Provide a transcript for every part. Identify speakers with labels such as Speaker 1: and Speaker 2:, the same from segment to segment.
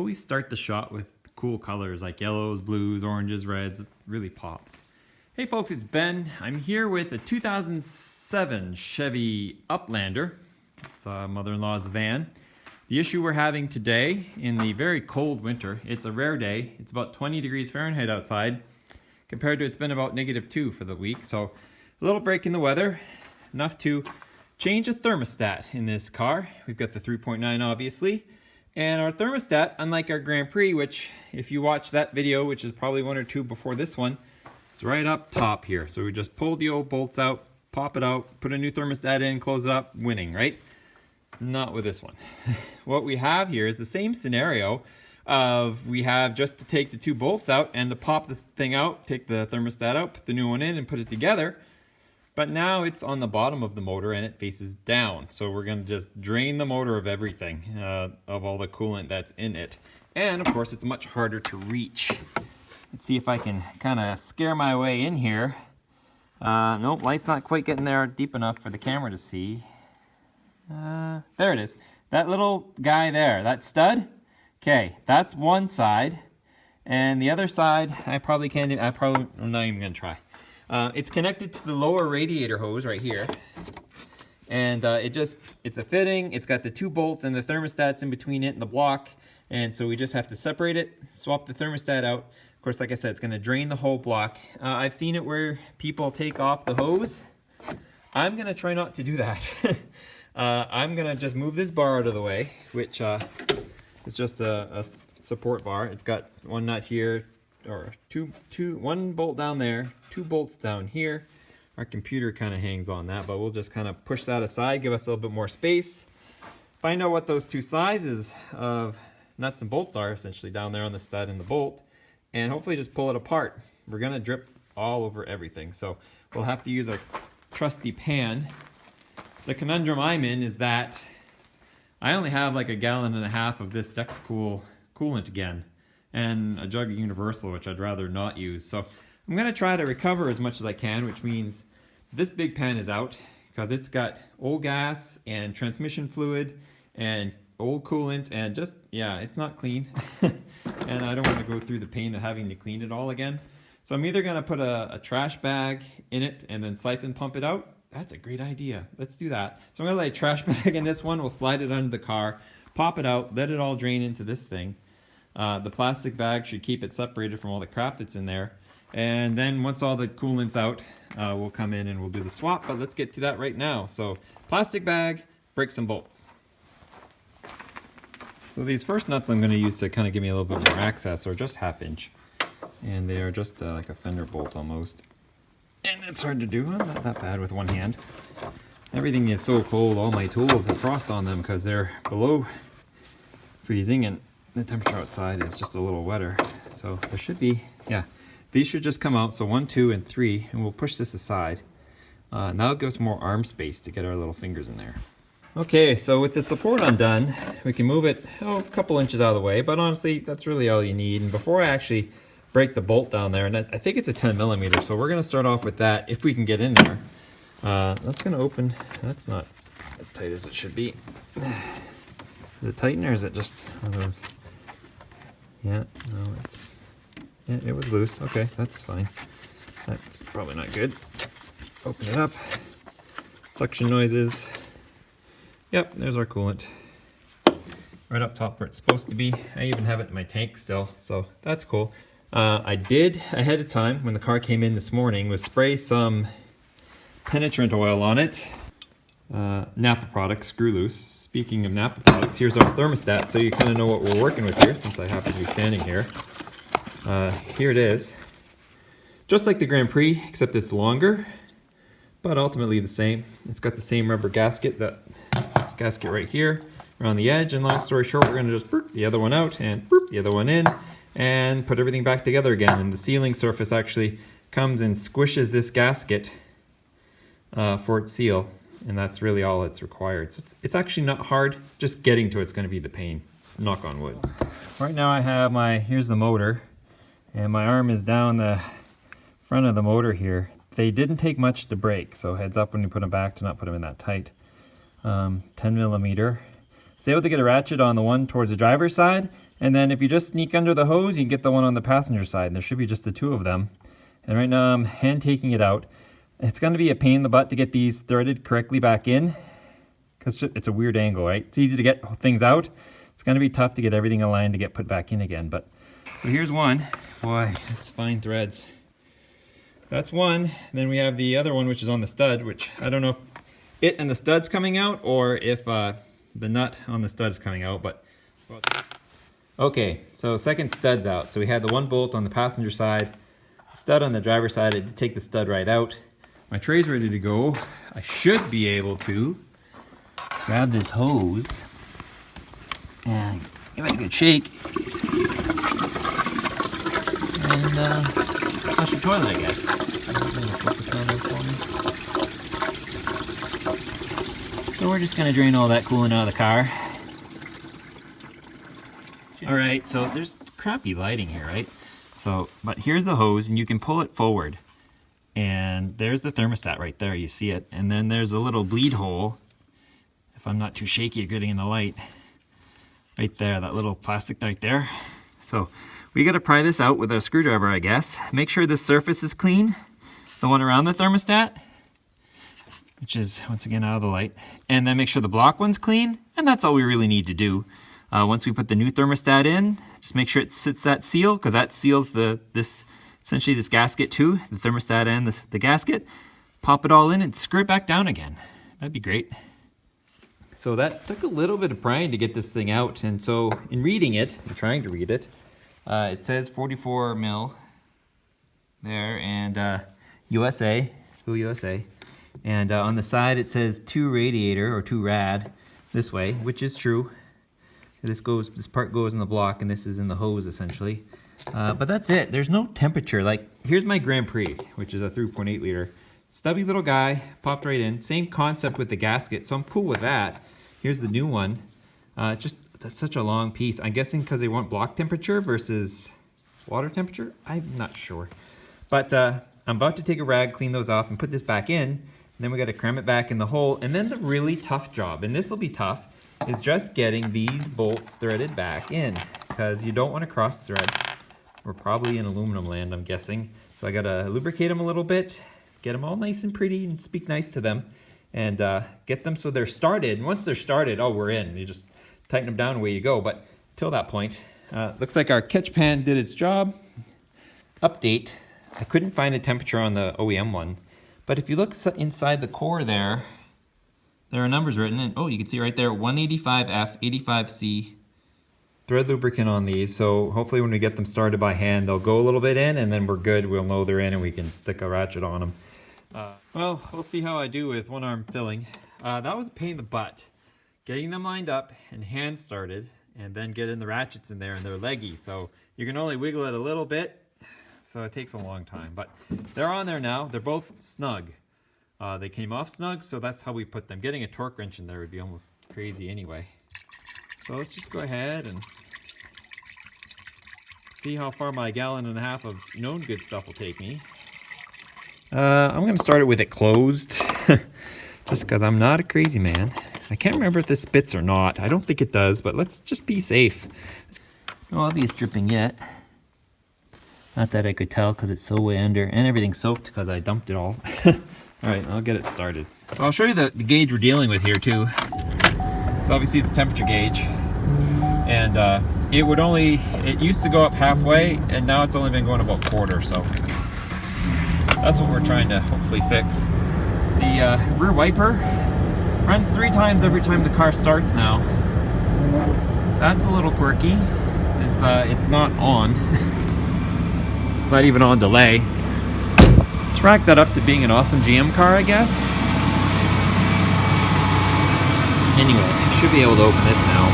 Speaker 1: always start the shot with cool colors like yellows, blues, oranges, reds. It really pops. Hey folks, it's Ben. I'm here with a 2007 Chevy Uplander. It's mother-in-law's van. The issue we're having today in the very cold winter, it's a rare day. It's about 20 degrees Fahrenheit outside compared to it's been about -2 for the week. So a little break in the weather, enough to change a thermostat in this car. We've got the 3.9 obviously. And our thermostat, unlike our Grand Prix, which if you watch that video, which is probably one or two before this one, it's right up top here. So we just pull the old bolts out, pop it out, put a new thermostat in, close it up, winning, right? Not with this one. What we have here is the same scenario of we have just to take the two bolts out and to pop this thing out, take the thermostat out, put the new one in and put it together. But now it's on the bottom of the motor and it faces down. So we're gonna just drain the motor of everything, of all the coolant that's in it. And of course it's much harder to reach. Let's see if I can kind of scare my way in here. Nope, light's not quite getting there deep enough for the camera to see. There it is. That little guy there, that stud. Okay, that's one side. And the other side, I'm not even gonna try. It's connected to the lower radiator hose right here. And it's a fitting, it's got the two bolts and the thermostat's in between it and the block. And so we just have to separate it, swap the thermostat out. Of course, like I said, it's gonna drain the whole block. I've seen it where people take off the hose. I'm gonna try not to do that. I'm gonna just move this bar out of the way, which is just a support bar. It's got one nut here, or one bolt down there, two bolts down here. Our computer kind of hangs on that, but we'll just kind of push that aside, give us a little bit more space. Find out what those two sizes of nuts and bolts are, essentially down there on the stud and the bolt, and hopefully just pull it apart. We're gonna drip all over everything, so we'll have to use our trusty pan. The conundrum I'm in is that I only have like 1.5 gallons of this Dexcool coolant again, and a jug of Universal, which I'd rather not use. So I'm gonna try to recover as much as I can, which means this big pan is out because it's got old gas and transmission fluid and old coolant and just, yeah, it's not clean. And I don't want to go through the pain of having to clean it all again. So I'm either gonna put a trash bag in it and then siphon pump it out. That's a great idea. Let's do that. So I'm gonna lay a trash bag in this one. We'll slide it under the car, pop it out, let it all drain into this thing. The plastic bag should keep it separated from all the crap that's in there. And then once all the coolant's out, we'll come in and we'll do the swap, but let's get to that right now. So plastic bag, brakes and bolts. So these first nuts I'm gonna use to kind of give me a little bit more access, or just 1/2 inch. And they are just like a fender bolt almost. And it's hard to do, not that bad with one hand. Everything is so cold, all my tools have frost on them because they're below freezing and the temperature outside is just a little wetter. So there should be, yeah, these should just come out. So 1, 2, and 3, and we'll push this aside. Now it gives more arm space to get our little fingers in there. Okay, so with the support undone, we can move it a couple inches out of the way, but honestly, that's really all you need. And before I actually break the bolt down there, and I think it's a 10mm, so we're gonna start off with that if we can get in there. That's gonna open, that's not as tight as it should be. Is it tighten or is it just one of those? Yeah, no, yeah, it was loose. Okay, that's fine. That's probably not good. Open it up. Suction noises. Yep, there's our coolant. Right up top where it's supposed to be. I even have it in my tank still, so that's cool. I did, ahead of time, when the car came in this morning, was spray some penetrant oil on it. Napa products, screw loose. Speaking of Napa products, here's our thermostat, so you kind of know what we're working with here, since I happen to be standing here. Here it is. Just like the Grand Prix, except it's longer, but ultimately the same. It's got the same rubber gasket, this gasket right here, around the edge, and long story short, we're gonna just burp the other one out, and burp the other one in, and put everything back together again. And the sealing surface actually comes and squishes this gasket for its seal, and that's really all it's required. So it's actually not hard, just getting to it's going to be the pain, knock on wood. Right now I have here's the motor, and my arm is down the front of the motor here. They didn't take much to break, so heads up when you put them back to not put them in that tight. 10mm. It's able to get a ratchet on the one towards the driver's side, and then if you just sneak under the hose, you can get the one on the passenger side, and there should be just the two of them. And right now I'm hand taking it out. It's going to be a pain in the butt to get these threaded correctly back in, because it's a weird angle, right? It's easy to get things out. It's going to be tough to get everything aligned to get put back in again. But so here's one. Boy, it's fine threads. That's one. Then we have the other one, which is on the stud, which I don't know if it and the stud's coming out or if the nut on the stud is coming out, but okay, so second stud's out. So we had the one bolt on the passenger side, stud on the driver's side. I did take the stud right out. My tray's ready to go. I should be able to grab this hose and give it a good shake and flush the toilet, I guess. Focus on that for me. So we're just gonna drain all that coolant out of the car. All right, so there's crappy lighting here, right? So, but here's the hose, and you can pull it forward. And there's the thermostat right there, you see it. And then there's a little bleed hole, if I'm not too shaky at getting in the light. Right there, that little plastic right there. So we gotta pry this out with a screwdriver, I guess. Make sure the surface is clean, the one around the thermostat, which is, once again, out of the light. And then make sure the block one's clean, and that's all we really need to do. Once we put the new thermostat in, just make sure it sits that seal, because that seals essentially this gasket too, the thermostat and the gasket. Pop it all in and screw it back down again. That'd be great. So that took a little bit of prying to get this thing out, and so in reading it, I'm trying to read it, it says 44 mil there, and USA, go USA. And on the side it says 2 radiator or 2 rad this way, which is true. This part goes in the block, and this is in the hose essentially. But that's it. There's no temperature. Like, here's my Grand Prix, which is a 3.8 liter. Stubby little guy, popped right in. Same concept with the gasket, so I'm cool with that. Here's the new one. Just that's such a long piece. I'm guessing because they want block temperature versus water temperature. I'm not sure. But I'm about to take a rag, clean those off, and put this back in. And then we got to cram it back in the hole. And then the really tough job, and this will be tough, is just getting these bolts threaded back in, because you don't want to cross thread. We're probably in aluminum land, I'm guessing. So I got to lubricate them a little bit, get them all nice and pretty, and speak nice to them, and get them so they're started. And once they're started, oh, we're in. You just tighten them down, away you go. But till that point, looks like our catch pan did its job. Update, I couldn't find a temperature on the OEM one, but if you look inside the core there are numbers written, and oh, you can see right there, 185F, 85C. Thread lubricant on these, so hopefully when we get them started by hand, they'll go a little bit in, and then we're good. We'll know they're in, and we can stick a ratchet on them. Well, we'll see how I do with one arm filling. That was a pain in the butt. Getting them lined up and hand started, and then getting the ratchets in there, and they're leggy, so you can only wiggle it a little bit, so it takes a long time. But they're on there now. They're both snug. They came off snug, so that's how we put them. Getting a torque wrench in there would be almost crazy anyway. So let's just go ahead and see how far my 1.5 gallons of known good stuff will take me. I'm going to start it with it closed, just because I'm not a crazy man. I can't remember if this spits or not. I don't think it does, but let's just be safe. No obvious dripping yet. Not that I could tell because it's so way under, and everything's soaked because I dumped it all. Alright, I'll get it started. So I'll show you the gauge we're dealing with here too. So obviously the temperature gauge. And it used to go up halfway, and now it's only been going about quarter, so that's what we're trying to hopefully fix. The rear wiper runs 3 times every time the car starts now. That's a little quirky, since it's not on. It's not even on delay. Rack that up to being an awesome GM car, I guess. Anyway, I should be able to open this now.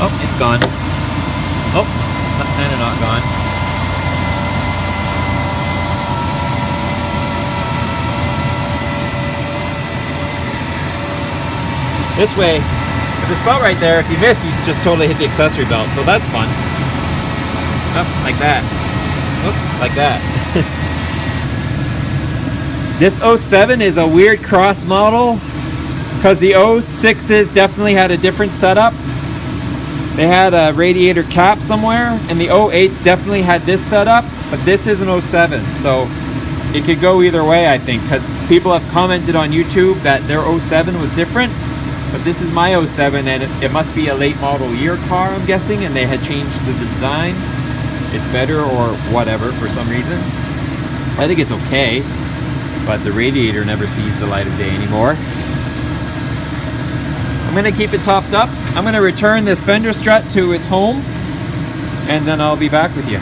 Speaker 1: Oh, it's gone. Oh, kind of not gone. This way, there's a spot right there. If you miss, you just totally hit the accessory belt, so that's fun. Oh, like that. Oops, like that. This 07 is a weird cross model because the 06s definitely had a different setup. They had a radiator cap somewhere, and the 08s definitely had this setup, but this is an 07, so it could go either way, I think, because people have commented on YouTube that their 07 was different, but this is my 07, and it must be a late model year car, I'm guessing, and they had changed the design. It's better or whatever for some reason. I think it's okay, but the radiator never sees the light of day anymore. I'm going to keep it topped up. I'm going to return this fender strut to its home, and then I'll be back with you.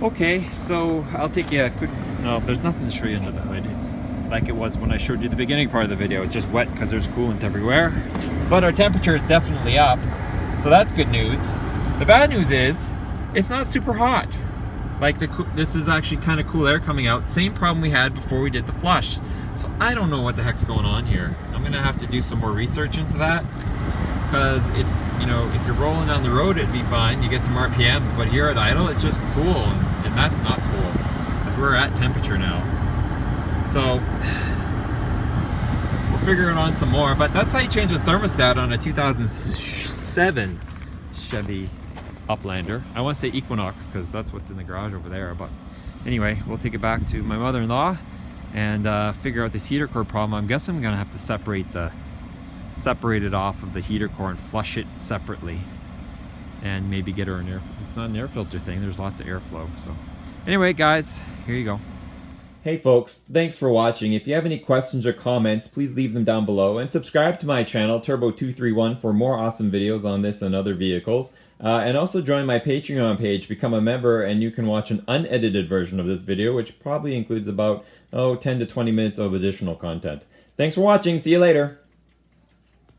Speaker 1: Okay, so I'll take you a quick... No, there's nothing to show you under the hood. It's like it was when I showed you the beginning part of the video. It's just wet because there's coolant everywhere. But our temperature is definitely up, so that's good news. The bad news is, it's not super hot. Like, this is actually kind of cool air coming out. Same problem we had before we did the flush. So I don't know what the heck's going on here. I'm gonna have to do some more research into that, because it's, you know, if you're rolling down the road it'd be fine, you get some RPMs, but here at idle it's just cool, and that's not cool, because we're at temperature now. So we'll figure it on some more, but that's how you change a thermostat on a 2007 Chevy Uplander. I want to say Equinox because that's what's in the garage over there, but anyway, we'll take it back to my mother-in-law and figure out this heater core problem. I'm guessing I'm gonna have to separate it off of the heater core and flush it separately, and maybe get her an air. It's not an air filter thing. There's lots of airflow. So anyway, guys, here you go. Hey folks, thanks for watching. If you have any questions or comments, please leave them down below, and subscribe to my channel Turbo231 for more awesome videos on this and other vehicles. And also join my Patreon page, become a member, and you can watch an unedited version of this video, which probably includes about 10 to 20 minutes of additional content. Thanks for watching. See you later.